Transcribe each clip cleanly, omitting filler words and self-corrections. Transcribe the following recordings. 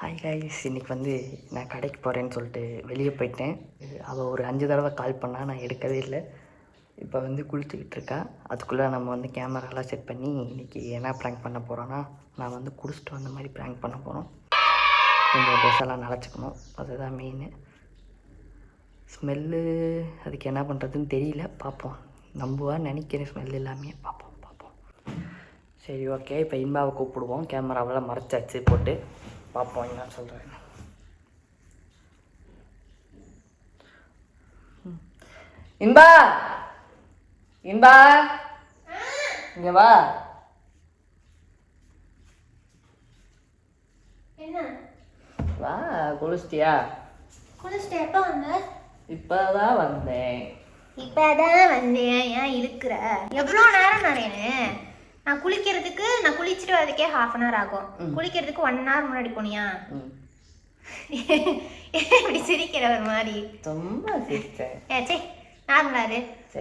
Hi guys, இன்றைக்கி நான் கடைக்கு போகிறேன்னு சொல்லிட்டு வெளியே போயிட்டேன். அவள் ஒரு 5 தடவை கால் பண்ணால் நான் எடுக்கவே இல்லை. இப்போ குளிச்சுக்கிட்டு இருக்கா. அதுக்குள்ளே நம்ம கேமராலாம் செட் பண்ணி இன்றைக்கி என்ன ப்ராங்க் பண்ண போகிறோன்னா, நான் குடிச்சிட்டு வந்த மாதிரி ப்ராங்க் பண்ண போகிறோம். கொஞ்சம் ட்ரெஸ்ஸெல்லாம் நனைச்சிக்கணும், அதுதான் மெயின். ஸ்மெல்லு அதுக்கு என்ன பண்ணுறதுன்னு தெரியல, பார்ப்போம். நம்புவான்னு நினைக்கிறேன் ஸ்மெல் எல்லாமே. பார்ப்போம். சரி, ஓகே. இப்போ இன்பாவை கூப்பிடுவோம். கேமராவெல்லாம் மறைச்சாச்சு போட்டு பார்ப்போம் என்ன சொல்கிறேன். இன்பா, இன்பா, இங்க வா. என்ன வா, குளிச்சிட்டியா? குளிச்சிட்டு எப்போ வந்த? இப்போதான் வந்தேன். இப்போதான் வந்தேன். ஏன் இருக்கிற? எவ்வளோ நேரம் நிறையனு? நான் குளிச்சுட்டு வரதுக்கே ½ ஆகும். குளிக்கிறதுக்கு 1 hour முன்னாடி போனியா? இப்படி சிரிக்கிற ஒரு மாதிரி. ரொம்ப சிரிச்சேன். சரி, நார்மலாரு.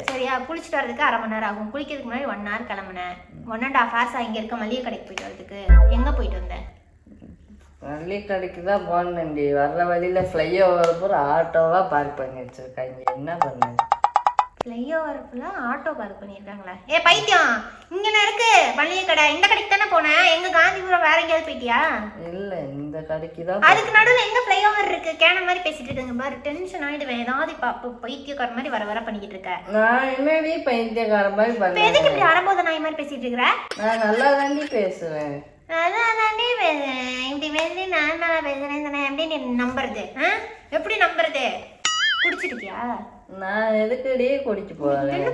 சரியா, குளிச்சுட்டு வரதுக்கு ½ மணி நேரம் ஆகும். குளிக்கிறதுக்கு முன்னாடி 1 hour கிளம்புனேன். 1.5 hours இங்கே இருக்க மளிகை கடைக்கு போயிட்டு வரதுக்கு. எங்கே போயிட்டு வந்தேன்? மளிகை கடைக்கு தான் போனேன்டி. வர்ற வழியில் ஃப்ளைஓவர் பூரா ஆட்டோவாக பார்க் பண்ணி வச்சுருக்காங்க. என்ன பண்ணேன்? ஃப்ளைஓவர் ஃபுல்லாக ஆட்டோ பார்க் பண்ணியிருக்காங்களா? பைத்தியம், இங்கே இருக்கு மளிகை கடை. இந்த கடைக்கு தானே போனேன். எங்கள் காந்திபுரம் வேற எங்கேயாவது போயிட்டியா? இல்லை, இந்த கடைக்கு தான். அதுக்கு நடுவில் எங்கே ஃப்ளைஓவர் இருக்கு? கேன மாதிரி பேசிட்டு இருக்குங்க பாரு. டென்ஷன் ஆகிடுவேன். ஏதாவது பைத்தியக்கார மாதிரி வர பண்ணிக்கிட்டு இருக்க. நான் என்னடி பைத்தியக்கார மாதிரி பண்ணேன்? எதுக்கு இப்படி அறம்போத நாய் மாதிரி பேசிட்டு இருக்கிற? நான் நல்லா தாண்டி பேசுவேன். அதான் தாண்டி பேசுறேன். இப்படி பேசி நான் நல்லா பேசுறேன் தானே. எப்படி நீ நம்புறது? எப்படி நம்புறது? குடிச்சிருக்கியா? நான் எதுக்கடி குடிச்சு போறேன்?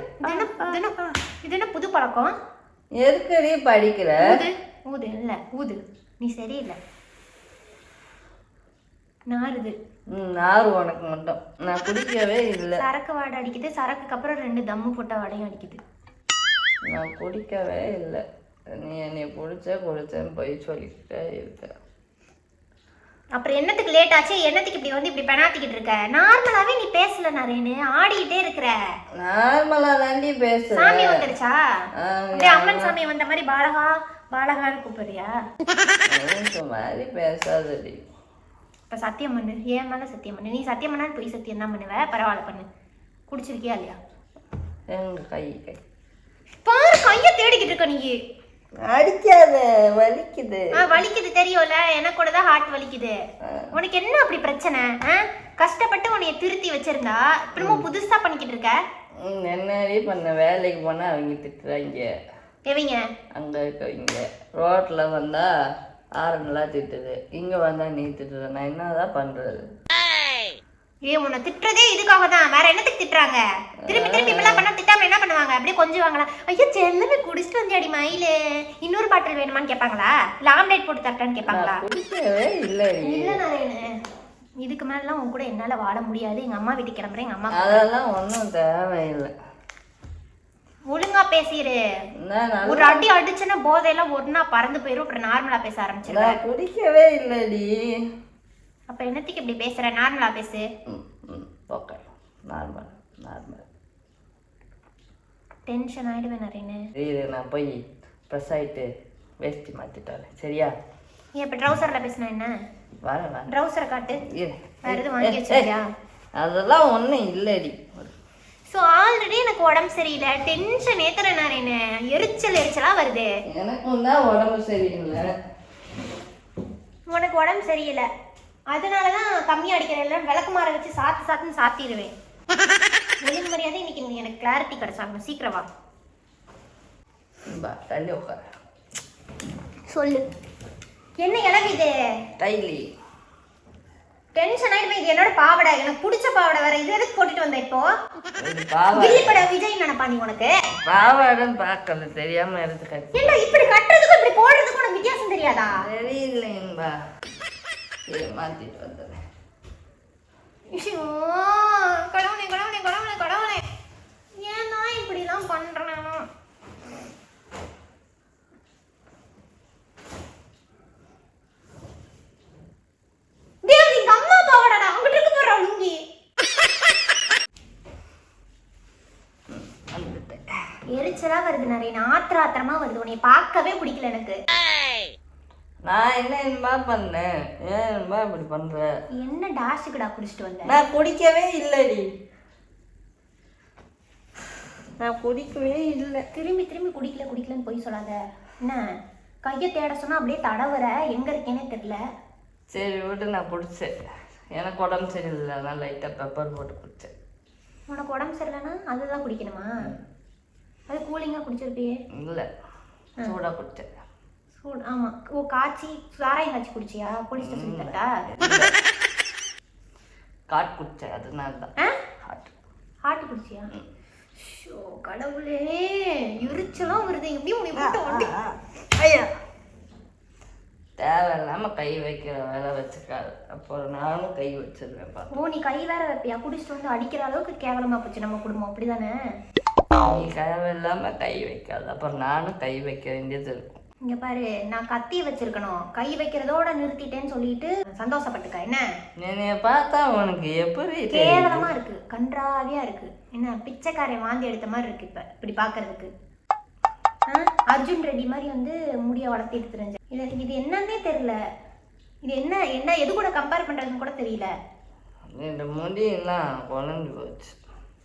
இது என்ன புது பழக்கம்? எதுக்கடி படிக்கிற? ஊது இல்ல ஊது. நீ சரியில்லை. நாறுது. நாறு உனக்கு மட்டும். நான் குடிக்கவே இல்லை. சரக்கு வாடை அடிக்குது. சரக்குக்கு அப்புறம் 2 தம்மு போட்ட வாடையும் அடிக்குது. நான் குடிக்கவே இல்லை. நீ என்னை குடிச்சேன்னு போய் சொல்லிக்கிட்டே இருக்க. அப்புறம் என்னத்துக்கு லேட் ஆச்சு? என்னத்துக்கு இப்படி பெனாத்திக்கிட்டு இருக்க? நார்மலாவே நீ பேசல நரேனு, ஆடிக்கிட்டே இருக்கிற. நார்மலா தாண்டி பேச. சாமி வந்துருச்சா? அப்படியே அம்மன் சாமி வந்த மாதிரி பாலகான்னு கூப்பிடுறியா? மாதிரி பேசாதடி. இப்ப சத்தியம் பண்ணு. ஏன் மேல சத்தியம் பண்ணு. நீ சத்தியம் பண்ணா போய் சத்தியம் தான் பண்ணுவ. பரவாயில்ல, பண்ணு. குடிச்சிருக்கியா இல்லையா? எங்க கை பாரு, கைய தேடிக்கிட்டு இருக்க நீ. அடிக்காத, வலிக்குது. வலிக்குது தெரியும்ல. எனக்கு கூட தான் ஹார்ட் வலிக்குது. உனக்கு என்ன அப்படி பிரச்சனை? கஷ்டப்பட்டு உன்னைய திருத்தி வச்சிருந்தா திரும்ப புதுசா பண்ணிக்கிட்டு இருக்க. என்னடி பண்ண? வேலைக்கு போனா அவங்க திட்டுறாங்க. எவங்க? அங்க இருக்கவங்க. ரோட்ல வந்தா ஆரம்பெல்லாம் திட்டுது, இங்க வந்தா நீ திட்டுற. நான் என்னதான் பண்றது? உன்னை திட்டுறதே இதுக்காக தான். வேற என்னத்துக்கு திட்டுறாங்க? திருப்பி இப்பெல்லாம் பண்ணா திட்டாம என்ன பண்ணுவாங்க? அப்படியே கொஞ்சுவாங்களா? ஐயோ செல்லமே குடிச்சிட்டு வந்தியாடி மயிலு, இன்னொரு பாட்டில் வேணுமான்னு கேட்பாங்களா? இல்ல ஆம்லேட் போட்டு தரட்டான்னு கேட்பாங்களா? இல்ல நாராயணு, இதுக்கு மேலாம் உன் கூட என்னால வாழ முடியாது. எங்க அம்மா வீட்டுக்கு கிளம்புறேன். எங்க அம்மா அதெல்லாம் ஒன்றும் தேவையில்லை. ஒழுங்கா பேசிடு. ஒரு அடி அடிச்சுன்னா போதையெல்லாம் ஒன்னா பறந்து போயிடும். அப்புறம் நார்மலா பேச ஆரம்பிச்சிருக்க. குடிக்கவே இல்லடி. அப்ப என்னத்துக்கு இப்படி பேசுற? நார்மலா பேசு. Okay, normal. டென்ஷன் ஆயிடுவேன் நரேனு. இது நான் போய் ப்ரெஸ் ஆயிட்டு வேஷ்டி மாத்திட்டாரு. சரியா? நீ இப்ப ட்ரவுசர்ல பேசினா என்ன? வர ட்ரவுசரை காட்டு. வேற எதுவும் வாங்கி வச்சிருக்கியா? அதெல்லாம் ஒன்றும் இல்லடி. ஸோ ஆல்ரெடி எனக்கு உடம்பு சரியில்லை. டென்ஷன் ஏத்துற நரேனு. எரிச்சலா வருது. எனக்கும் தான் உடம்பு சரியில்லை. உனக்கு உடம்பு சரியில்லை, அதனாலதான் கம்மியா அடிக்கிற. எல்லாம் விளக்குமாற வச்சு சாத்துன்னு சாத்திடுவேன். ஒழுங்கு மரியாதை இன்னைக்கு எனக்கு கிளாரிட்டி கிடைச்சாங்க. சீக்கிரம் வா. தள்ளி உட்கார. சொல்லு, என்ன இளவு இது? டைலி. டென்ஷன் ஆயிடுமே. இது என்னோட பாவடை, எனக்கு பிடிச்ச பாவடை. வேற இது எதுக்கு போட்டுட்டு வந்த? இப்போ வில்லிப்பட விஜய் நினைப்பா நீ? உனக்கு பாவாடைன்னு பார்க்கல, தெரியாம எடுத்து கட்டி. என்ன இப்படி கட்டுறதுக்கும் இப்படி போடுறதுக்கும் உனக்கு வித்தியாசம் தெரியாதா? தெரியலைன்பா, மாத்திட்டு வந்தேன். கடவுளே, ஏன் நான் இப்படிலாம் பண்றேன்? அம்மா பாவடா அங்கிட்டு இருக்கு போற லுங்கி. எரிச்சலா வருது நிறைய. ஆத்திரமா வருது. உன்னை பார்க்கவே பிடிக்கல எனக்கு. நான் என்னமா பண்ணேன்? ஏன்பா இப்படி பண்ற? என்ன டாஷுக்குடா குடிச்சிட்டு வந்த? நான் குடிக்கவே இல்லடி. நான் குடிக்கவே இல்லை. திரும்பி திரும்பி குடிக்கலன்னு போய் சொல்லாத. என்ன கையை தேட சொன்னா அப்படியே தடவுற, எங்க இருக்கேனே தெரியல. சரி விட்டு, நான் குடிச்சேன். எனக்கு உடம்பு சரியில்லை, அதனால லைட்டாக பெப்பர் போட்டு குடித்தேன். உனக்கு உடம்பு சரியில்லைன்னா அதுதான் குடிக்கணுமா? அது கூலிங்காக குடிச்சிருப்பியே. இல்லை, சூடாக குடித்தேன். சூடு? ஆமாம். ஓ, காய்ச்சி சாராயம் காய்ச்சி குடிச்சியா? போலீஸ்ட்ட சொல்லிட்டா? காட் குடித்தேன், அதனால தான். ஹாட் குடிச்சியா? ஷோ கடவுளே, எரிச்சலாம் வருது. எப்படியும் உன்னை போட்டு ஓட்டி. ஐயா, தேவையில்லாம கை வைக்கிற வேலை வச்சுக்காது. அப்புறம் நானும் கை வச்சிருவேன்ப்பா. ஓ, நீ கை வேற வைப்பியா? குடிச்சிட்டு வந்து அடிக்கிற அளவுக்கு கேவலமா போச்சு நம்ம குடும்பம், அப்படிதானே? நீ தேவையில்லாம கை வைக்காது, அப்புறம் நானும் கை வைக்க வேண்டியது இருக்கும். இங்க பாரு, நான் கத்தி வச்சிருக்கணும், கை வைக்கிறதோட நிறுத்திட்டேன்னு சொல்லிட்டு சந்தோஷப்பட்டுக்க. என்ன என்னைய பார்த்தா உனக்கு எப்படி கேவலமா இருக்கு, கன்றாவியா இருக்கு. என்ன பிச்சைக்காரை வாந்தி எடுத்த மாதிரி இருக்கு இப்ப இப்படி பாக்குறதுக்கு. அர்ஜுன் ரெட்டி மாதிரி வந்து முடிய வளர்த்திட்டு தெரிஞ்ச இது என்னன்னே தெரியல. இது என்ன எது கூட கம்பேர் பண்றதுன்னு கூட தெரியல. இந்த முடியெல்லாம் குழஞ்சு போச்சு.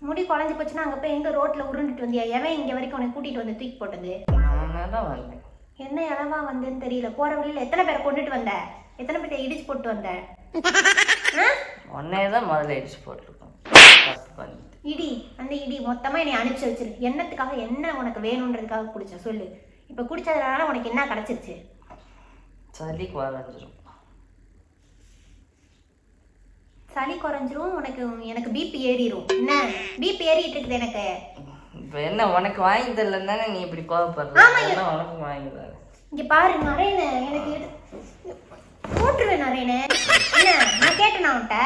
முடி குழஞ்சு போச்சுன்னா அங்க போய் எங்க ரோட்ல உருண்டுட்டு வந்தியா? எவன் இங்க வரைக்கும் உனக்கு கூட்டிட்டு வந்து தூக்கி போட்டது? நான் வந்தேன். என்ன இளவா வந்தேன்னு தெரியல. போற வழியில எத்தனை பேரை கொண்டுட்டு வந்த? எத்தனை பேரை இடிச்சு போட்டு வந்த? உன்னையதான் முதல்ல இடிச்சு போட்டிருக்கோம். இடி, அந்த இடி மொத்தமா என்னை அனுப்பிச்சு வச்சிரு. என்னத்துக்காக, என்ன உனக்கு வேணுன்றதுக்காக குடிச்ச சொல்லு. இப்ப குடிச்சதுனால உனக்கு என்ன கிடைச்சிருச்சு? சளி குறைஞ்சிரும். சளி குறைஞ்சிரும் உனக்கு? எனக்கு பிபி ஏறிடும். என்ன பிபி ஏறிட்டு இருக்குது எனக்கு. இப்ப என்ன உனக்கு வாங்கி தரலன்னு தானே நீ இப்படி கோவப்படுற? உனக்கு வாங்கி தர. இங்க பாரு நரேனு, எனக்கு போட்டுருவேன் நரேனு. என்ன நான் கேட்டேன் அவன்கிட்ட?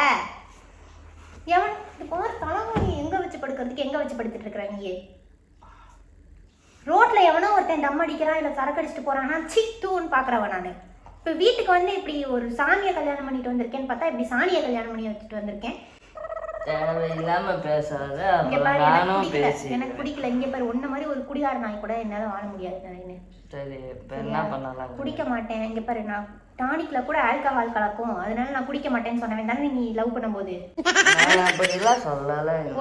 எவன் இது பாரு, தலைவலி எங்க வச்சு படுக்கிறதுக்கு எங்க வச்சு படுத்துட்டு இருக்கிற நீ? ரோட்ல எவனோ ஒருத்தன் தம் அடிக்கிறான் இல்ல சரக்கு அடிச்சுட்டு போறான்னா சித்தூன்னு பாக்குறவன் நானு. இப்ப வீட்டுக்கு வந்து இப்படி ஒரு சாமியை கல்யாணம் பண்ணிட்டு வந்திருக்கேன்னு பார்த்தா இப்படி சாணியை கல்யாணம் பண்ணி வச்சுட்டு வந்திருக்கேன். தேவையில்லாம பேசாத. எனக்கு பிடிக்கல. இங்க பாரு, ஒன்ன மாதிரி ஒரு குடிகார நாய் கூட என்னால வாழ முடியாது நானு. சரி, என்ன பண்ணலாம்? குடிக்க மாட்டேன். இங்க பாரு, நான் டானிக்ல கூட ஆல்கஹால் கலக்கும், அதனால நான் குடிக்க மாட்டேன்னு சொன்னேன் தானே நீ லவ் பண்ணும்போது.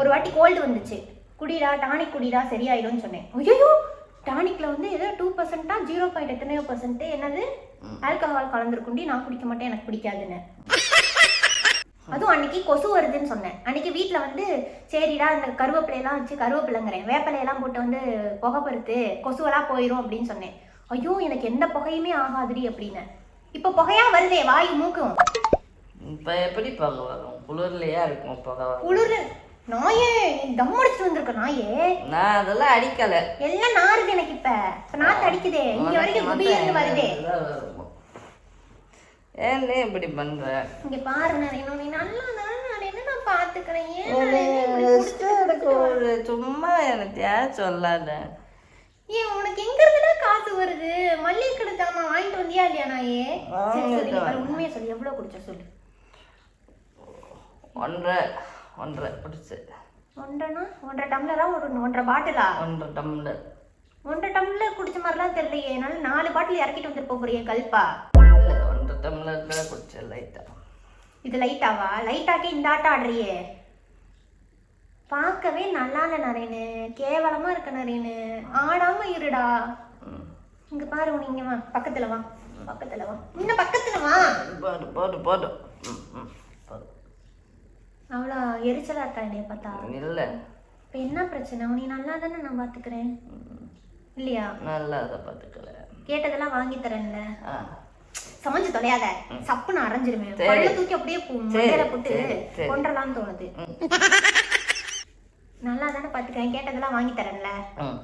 ஒரு வாட்டி கோல்டு வந்துச்சு, குடிடா டானிக் குடிடா சரியாயிடும்னு சொன்னேன். ஐயோ, டானிக்ல வந்து ஏதோ 2%, 0. எத்தனையோ % என்னது ஆல்கஹால் கலந்துருக்குண்டி, நான் குடிக்க மாட்டேன், எனக்கு பிடிக்காதுன்னு. அதுவும் அன்னைக்கு கொசு வருதுன்னு சொன்னேன். அன்னைக்கு வீட்டுல வந்து சரிடா இந்த கருவேப்பிலையெல்லாம் வச்சு, கருவேப்பிலைங்கிறேன் வேப்பிலையெல்லாம் போட்டு வந்து புகை பருத்து கொசுவெல்லாம் போயிடும் அப்படின்னு சொன்னேன். ஐயோ, எனக்கு எந்த புகையுமே ஆகாதுடி அப்படின்னு. இப்ப புகையா வருதே வாயு மூக்கும். இப்ப எப்படி புகை வரும்? குளிர்லயா இருக்கும் புகை? குளிர் நாயே, தம் அடிச்சுட்டு வந்திருக்க நாயே. நான் அதெல்லாம் அடிக்கல, எல்லாம் நாறுது எனக்கு. இப்ப நாத்து அடிக்குதே, இங்க வரைக்கும் குபியன்னு வருதே. ஏன் இப்படி பண்ற? இங்க பாரு நரேனு, நீ நல்லா நான் பாத்துக்கிறேன். சும்மா எனக்கு ஏன் சொல்லாத. ஏன் உனக்கு எங்க இருந்துடா காசு வருது? மல்லிகை கடை ஜாமான் வாங்கிட்டு வந்தியா இல்லையா நாயே? உண்மையை சொல்லு, எவ்வளவு குடிச்ச சொல்லு. 1.5 குடிச்சு. 1.5 டம்ளரா? 1.5 பாட்டிலா? 1 டம்ளர். 1 டம்ளர் குடிச்ச மாதிரிலாம் தெரியலையே. என்னால 4 பாட்டில் இறக்கிட்டு வந்துட்டு போறிய கல்பா. 1 டம்ளர் தான் குடிச்சேன் லைட்டா. இது லைட்டாவா? லைட்டாக்கே இந்த ஆட்டம் ஆடுறியே. பார்க்கவே நல்லா இல்ல நரேனு, கேவலமா இருக்க நரேனு. ஆடாம இருடா. இங்க பாரு, நீங்க வா, பக்கத்துல வா, பக்கத்துல வா, இன்னும் பக்கத்துல வா. போதும். அவ்வளோ எரிச்சலா இருக்கா என்னைய பார்த்தா? இல்ல. இப்ப என்ன பிரச்சனை? நீ நல்லா தானே நான் பாத்துக்கிறேன் இல்லையா? நல்லா அதை பாத்துக்கல. கேட்டதெல்லாம் வாங்கி தரேன்ல. சமைஞ்சு தொலையாத, சப்புன்னு அரைஞ்சிருவேன். பல்ல தூக்கி அப்படியே மண்டையில போட்டு கொன்றலாம்னு தோணுது. நல்லா தானே பாத்துக்கிறேன், கேட்டதெல்லாம் வாங்கி தரேன்ல.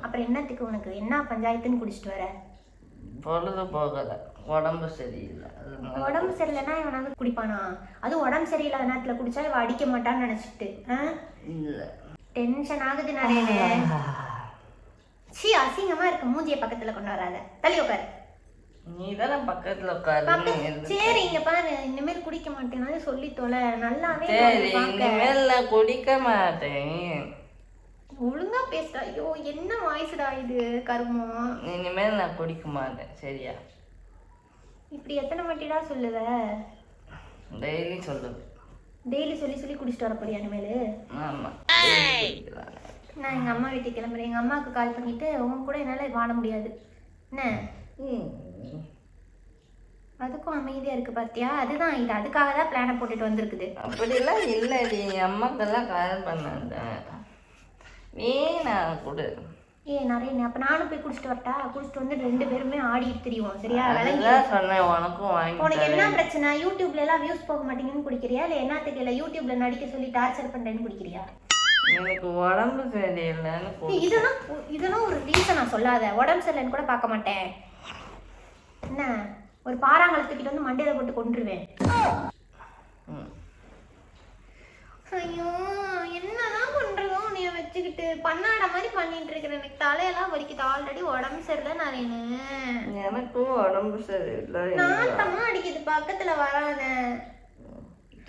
அப்புறம் என்னத்துக்கு உனக்கு? என்ன பஞ்சாயத்துன்னு குடிச்சிட்டு வர? பொழுது போகல, உடம்பு சரியில்லை. உடம்பு சரியில்லைன்னா இவன் வந்து குடிப்பானா? அது உடம்பு சரியில்லாத நேரத்துல குடிச்சா இவன் அடிக்க மாட்டான்னு நினைச்சிட்டு டென்ஷன் ஆகுது நரேனு. சீ, அசிங்கமா இருக்கு. மூஞ்சிய பக்கத்துல கொண்டு வராத, தள்ளி உட்காரு. நீ தானே பக்கத்துல உட்காரு. சரி, இங்க பாரு, இனிமேல் குடிக்க மாட்டேன்னு சொல்லி தொலை. நல்லாவே இனிமேல் நான் குடிக்க மாட்டேன். ஒழுங்கா பேசுடா. ஐயோ, என்ன வாய்ஸ்டா இது கருமம். இனிமேல் நான் குடிக்க மாட்டேன், சரியா? இப்படி எத்தனை வாட்டிடா சொல்லுவ? டெய்லி சொல்லுவேன். டெய்லி சொல்லி சொல்லி குடிச்சிட்டு வர போறியா இனிமேல்? ஆமாம். நான் எங்கள் அம்மா வீட்டுக்கு கிளம்புறேன். எங்கள் அம்மாவுக்கு கால் பண்ணிவிட்டு உங்க கூட என்னால் வாழ முடியாது என்ன? அதுக்கும் அமைதியாக இருக்குது பார்த்தியா? அதுதான் இது, அதுக்காக தான் பிளானை போட்டுட்டு வந்திருக்குது. அப்படிலாம் இல்லை, என் அம்மாக்கெல்லாம் கால் பண்ணாங்க. நான் கொடு. நிறைய அப்போ நானும் போய் குடிச்சிட்டு வரட்டா? குடிச்சிட்டு வந்து 2 பேருமே ஆடிட்டு தெரியும் சரியா? சொன்னேன் உனக்கும் வாங்கி. உனக்கு என்ன பிரச்சனை? யூடியூப்ல எல்லாம் வியூஸ் போக மாட்டேங்குன்னு குடிக்கிறியா, இல்லை என்ன தெரியல யூடியூப்ல நடிக்க சொல்லி டார்ச்சர் பண்றேன்னு குடிக்கிறியா? எனக்கு உடம்பு சரியில்லைன்னு. இதெல்லாம் ஒரு ரீசன் நான் சொல்லாத. உடம்பு சரியில்லைன்னு கூட பார்க்க மாட்டேன் என்ன? ஒரு பாறாங்கலை தூக்கிட்டு வந்து மண்டையில போட்டு கொண்டுருவேன். ஐயோ என்னதான் பண்றதோ நீ வச்சுக்கிட்டு பண்ணாட மாதிரி பண்ணிட்டு இருக்கிற. எனக்கு தலையெல்லாம் வலிக்குது. ஆல்ரெடி உடம்பு சரியில்லை நிறையனு. எனக்கும் உடம்பு சரியில்லை. நாட்டமா அடிக்குது. பக்கத்துல வராத.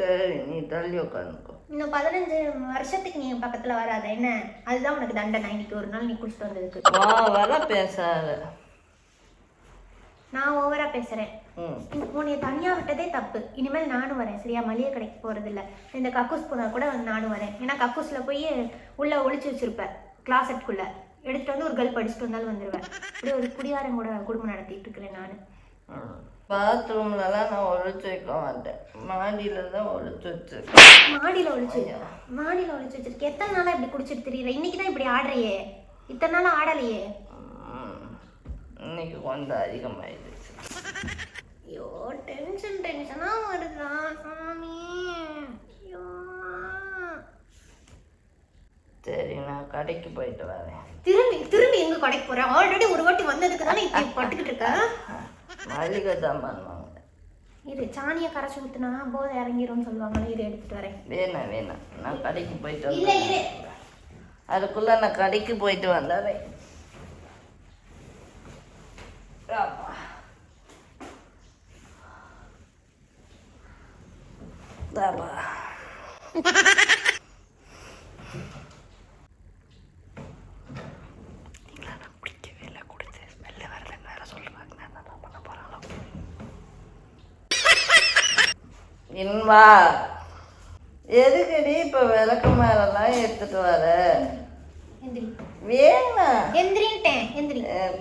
சரி நீ தள்ளி உட்காந்துக்கோ. இன்னும் 15 வருஷத்துக்கு நீ பக்கத்துல வராத என்ன? அதுதான் உனக்கு தண்டனை. இன்னைக்கு ஒரு நாள் நீ குடிச்சிட்டு வந்ததுக்கு. வர பேசாத. நான் ஓவரா பேசுறேன். உன்னைய தனியா விட்டதே தப்பு. இனிமேல் நானும் வரேன் சரியா? மளிகை கடைக்கு போறது இல்ல. இந்த கக்கூஸ் போனா கூட நானும் வரேன். ஏன்னா கக்கூஸ்ல போய் உள்ள ஒளிச்சு வச்சிருப்பேன் கிளாசெட்குள்ள. எடுத்துட்டு வந்து ஒரு கேர்ள் படிச்சுட்டு வந்தாலும் வந்துடுவேன். இப்படி ஒரு குடியாரன் கூட குடும்பம் நடத்திட்டு இருக்கிறேன் நான். பாத்ரூம்லலாம் நான் ஒழிச்சு வைக்க மாட்டேன். மாடியில தான் ஒழிச்சு வச்சிருக்கேன். மாடியில ஒழிச்சு வச்சிருக்கேன். எத்தனை நாளா இப்படி குடிச்சிட்டு தெரியல? இன்னைக்குதான் இப்படி ஆடுறியே. இத்தனை நாள் ஆடலையே. இன்னைக்கு கொஞ்சம் அதிகமாயிடுச்சு. ஐயோ டென்ஷனா வருதா சாமி? ஐயோ சரி நான் கடைக்கு போயிட்டு வரேன். திரும்பி எங்க கடைக்கு போறேன்? ஆல்ரெடி ஒரு வாட்டி வந்ததுக்கு தானே இப்படி பட்டுக்கிட்டு இருக்க. மளிகை சாமான் வாங்க. இது சாணியை கரைச்சி ஊத்துனா போதை இறங்கிரும்னு சொல்லுவாங்க. இது எடுத்துட்டு வரேன். வேணாம் நான் கடைக்கு போயிட்டு வரேன். அதுக்குள்ள நான் கடைக்கு போயிட்டு வந்தேன். குடிக்கவே இல்லை. குடிச்சு ஸ்மெல்ல வரலன்னு வேற சொல்றாங்க. என்ன பண்ண போறாங்களோ? இன்பா எதுக்குடி இப்ப விளக்கு மேலாம் எடுத்துட்டு வர? வேணாம் எந்திரிட்டேன்.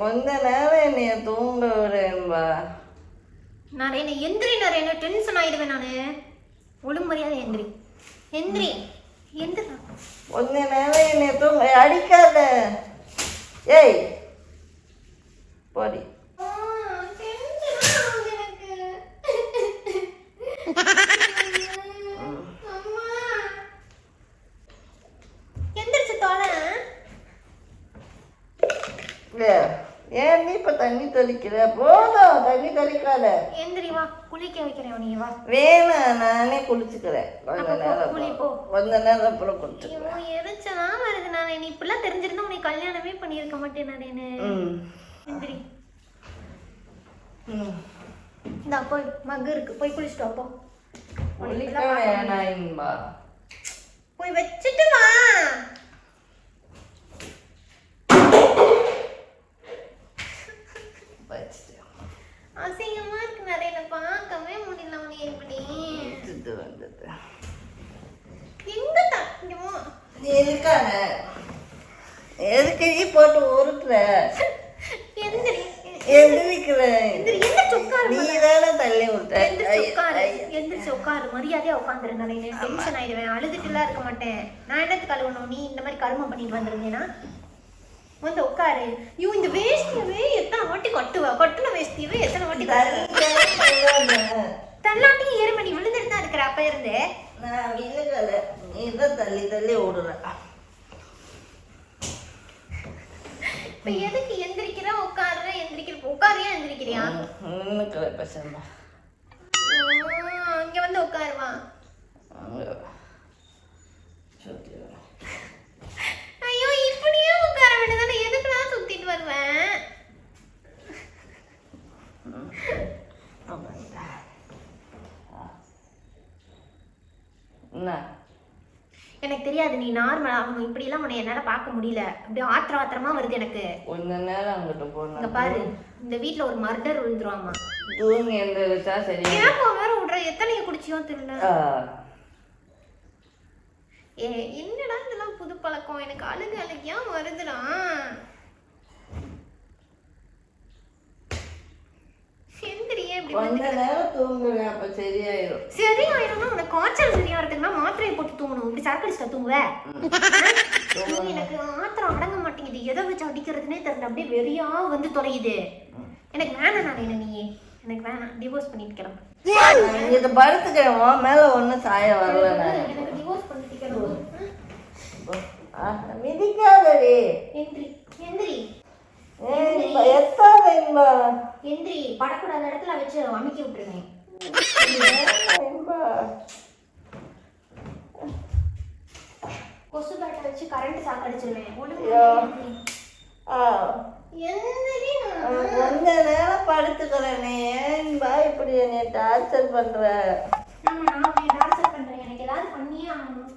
கொஞ்ச நேரம் என்னைய தூங்க விடும்பா. நான் என்ன டென்ஷன் ஆயிடுவேன் நானு. ஒழுங்கு மரியாதை எந்திரி. கொஞ்ச நேரம் என்னைய தூங்க அடிக்காத. ஏய் போடி. ஏன் நீ இப்ப தண்ணி தெளிக்கிற? போதும் தண்ணி தெளிக்காத. எந்திரி வா, குளிக்க வைக்கிறேன். நீ வா. வேணாம் நானே குளிச்சுக்கிறேன். கொஞ்ச நேரம் அப்புறம் குளிச்சுக்கிறேன். எரிச்சலா வருது. நான் நீ இப்பெல்லாம் தெரிஞ்சிருந்தா உனக்கு கல்யாணமே பண்ணியிருக்க மாட்டேன் நான். எந்திரி. இந்தா போய் மக்கு இருக்கு, போய் குளிச்சுட்டு வா. குளிக்க வேணாம்பா. போய் வச்சுட்டு வா. அசிங்கமா இருக்கு நிறைய. பார்க்கவே முடியல. உனி எப்படி வந்தது எங்க தங்கிமோ இருக்கான? எதுக்கு நீ போட்டு உருட்டுற? தள்ளி விட்ட. எந்திரிச்சு உட்காரு. மரியாதையா உட்காந்துரு. நிறைய டென்ஷன் ஆயிடுவேன். அழுதுட்டுலாம் இருக்க மாட்டேன். நான் என்னத்துக்கு அழுவணும்? நீ இந்த மாதிரி கருமம் பண்ணிட்டு வந்துருந்தேன்னா வந்து உட்காரு. இந்த வேஷ்டியவே எத்தனை வாட்டி கட்டுன வேஷ்டியவே எத்தனை வாட்டி தள்ளாட்டி ஏறுமணி விழுந்துட்டு தான் இருக்கிற. அப்ப இருந்து நான் விழுகல, நீதான் தள்ளி தள்ளி ஓடுற. இப்ப எதுக்கு எந்திரிக்கிற உட்காரியா எந்திரிக்கிறியா? பேசாம இங்க வந்து உட்காருவா. ஐயோ இப்படியே உட்கார வேண்டியதானே? எதுக்குலாம் சுத்திட்டு வருவேன்? எனக்கு தெரியாது. நீ நார்மல் ஆகணும். இப்படி எல்லாம் உன்னை என்னால பார்க்க முடியல. அப்படியே ஆத்திரமா வருது எனக்கு. கொஞ்ச நேரம் அங்கிட்டு போன. பாரு, இந்த வீட்டுல ஒரு மர்டர் விழுந்துருவாமா. தூங்கி எழுந்திரிச்சா சரி. ஏப்பா வேற விடுற, எத்தனை குடிச்சியோ தெரியல. என்னடா இதெல்லாம் புது பழக்கம், எனக்கு அழுகு அழுகியா வருதுடா. செந்திரியே இப்படி கொஞ்ச நேரம் தூங்குவேன், அப்ப சரியாயிரும். சரியாயிரும்னா உனக்கு காய்ச்சல் சரியா இருக்குன்னா மாத்திரையை போட்டு தூங்கணும். இப்படி சரக்கு அடிச்சுட்டா தூங்குவ? எனக்கு ஆத்திரம் அடங்க மாட்டேங்குது, எதை வச்சு அடிக்கிறதுனே தெரியல, அப்படியே வெறியா வந்து தொலையுது. எனக்கு வேணாம் நானே, நீ எனக்கு வேணாம், டிவோர்ஸ் பண்ணிட்டு கிளம்பு. இதை படுத்துக்கிறேன், மேல ஒன்னும் சாய வரல. எனக்கு டிவோர்ஸ் பண்ணிட்டு கிளம்பு. மிதிக்காதடி. எந்திரி எந்திரி எந்திரி, படக்கூடாத இடத்துல வச்சு அமுக்கி விட்டுருவேன். கொசு பேட்டை வச்சு கரண்ட் சாக்கடிச்சிருவேன். கொஞ்ச நேரம் படுத்துக்கிறேனே, ஏன்பா இப்படி என்னை டார்ச்சர் பண்ற? டார்ச்சர் பண்றேன், எனக்கு ஏதாவது பண்ணியே ஆகணும்.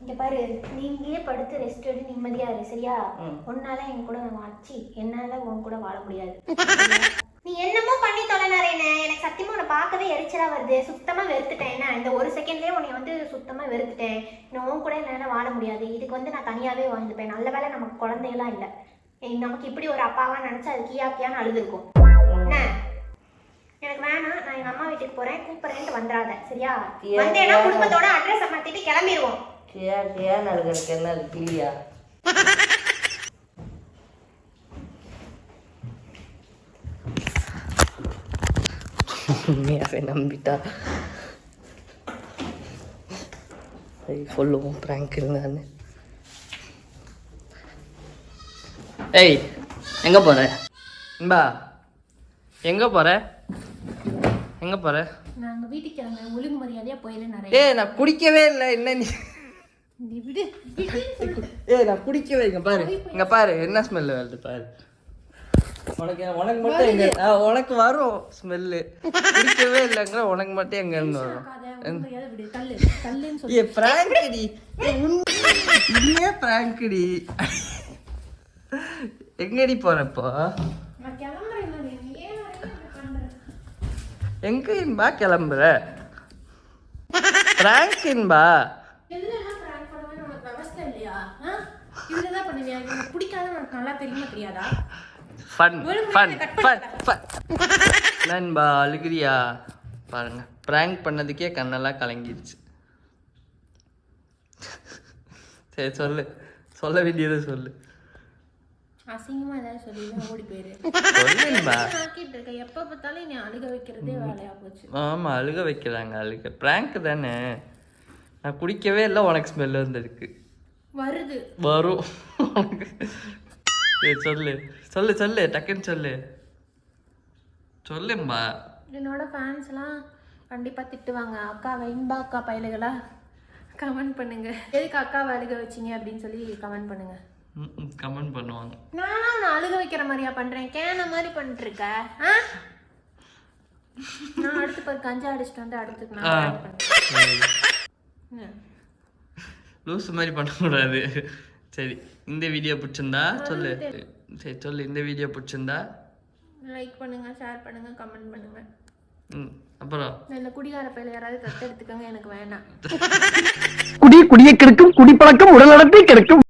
இங்க பாரு, நீங்களே படுத்து ரெஸ்ட் எடுத்து நிம்மதியா இரு, சரியா? உன்னால என் கூட வாச்சி, என்னால உன் கூட வாழ முடியாது. நீ என்னமோ பண்ணி தொலைனாரேன்னு, எனக்கு சத்தியமா உன்னை பார்க்கவே எரிச்சலா வருது. சுத்தமா வெறுத்துட்டேன். என்ன இந்த ஒரு செகண்ட்லயே உன்னை வந்து சுத்தமா வெறுத்துட்டேன். இன்னும் உன் கூட என்னால வாழ முடியாது. இதுக்கு வந்து நான் தனியாவே வாழ்ந்துப்பேன். நல்ல வேலை நமக்கு குழந்தையெல்லாம் இல்லை. நமக்கு இப்படி ஒரு அப்பாவா நினைச்சா அது கியாக்கியான்னு அழுதுருக்கும். என்ன எனக்கு வேணாம், நான் எங்க அம்மா வீட்டுக்கு போறேன், கூப்பிடுறேன்ட்டு வந்துடாத, சரியா? வந்தேன்னா குடும்பத்தோட அட்ரஸ் மாத்திட்டு கிளம்பிடுவோம். கியா கியா நடக்கிறதுக்கு என்ன கிளியா? உண்மையாகவே நம்பிட்டா. சரி சொல்லுவோம், ப்ராங்க் இருந்தான்னு. ஏய் எங்கே போகிற? இன்பா எங்கே போகிற? எங்கே போகிற? நாங்கள் வீட்டுக்கு கிளம்ப, ஒழுங்கு மரியாதையாக போயிடுறேன். ஏய் நான் குடிக்கவே இல்லை, என்ன நீ? ஏய் நான் குடிக்கவே, இங்கே பாரு, இங்கே பாரு என்ன ஸ்மெல்லு வருது பாரு. உனக்கு மட்டும் எங்க உனக்கு வரும் ஸ்மெல்லு, குடிக்கவே இல்லைங்கிற உனக்கு மட்டும் எங்க இருந்து வரும்? ஏ பிராங்கடி, உண்மையா பிராங்கடி. எங்கடி போறப்போ? எங்க இன்பா கிளம்புற? பிராங்க் இன்பா. நண்பா அழுகிறியா? பாருங்க, பிராங்க் பண்ணதுக்கே கண்ணெல்லாம் கலங்கிடுச்சு. சரி சொல்லு, சொல்ல வேண்டியதை சொல்லு. அசிங்கமா ஏதாவது சொல்லி ஓடி போயிரு. சொல்லுன்பா. எப்ப பார்த்தாலும் நீ அழுக வைக்கிறதே வேலையா போச்சு. ஆமா அழுக வைக்கிறாங்க, அழுக பிராங்க் தானே. நான் குடிக்கவே இல்லை, உனக்கு ஸ்மெல் வந்துருக்கு. வருது வரும். சொல்லு சொல்லு சொல்லு, டக்குன்னு சொல்லு சொல்லும்பா. என்னோட ஃபேன்ஸ்லாம் கண்டிப்பாக திட்டுவாங்க. அக்காவை இன்பா அக்கா பயலுகளா கமெண்ட் பண்ணுங்க. எதுக்கு அக்காவை அழுக வச்சிங்க அப்படின்னு சொல்லி கமெண்ட் பண்ணுங்க. கமெண்ட் பண்ணுவாங்க. நான் அழுக வைக்கிற மாதிரியா பண்றேன்? கேன மாதிரி பண்ணிட்டு இருக்க. நான் அடுத்து போய் கஞ்சா அடிச்சுட்டு வந்து அடுத்து நான் லூஸ் மாதிரி பண்ணக்கூடாது. சரி, இந்த வீடியோ பிடிச்சிருந்தா சொல்லு. சரி சொல்லு, இந்த வீடியோ பிடிச்சிருந்தா லைக் பண்ணுங்க, ஷேர் பண்ணுங்க, கமெண்ட் பண்ணுங்க. அப்புறம் இந்த குடிகார பையில யாராவது தத்து எடுத்துக்கோங்க, எனக்கு வேண்டாம். குடியை கெடுக்கும், குடிப்பழக்கம் உடல் நடத்தை கெடுக்கும்.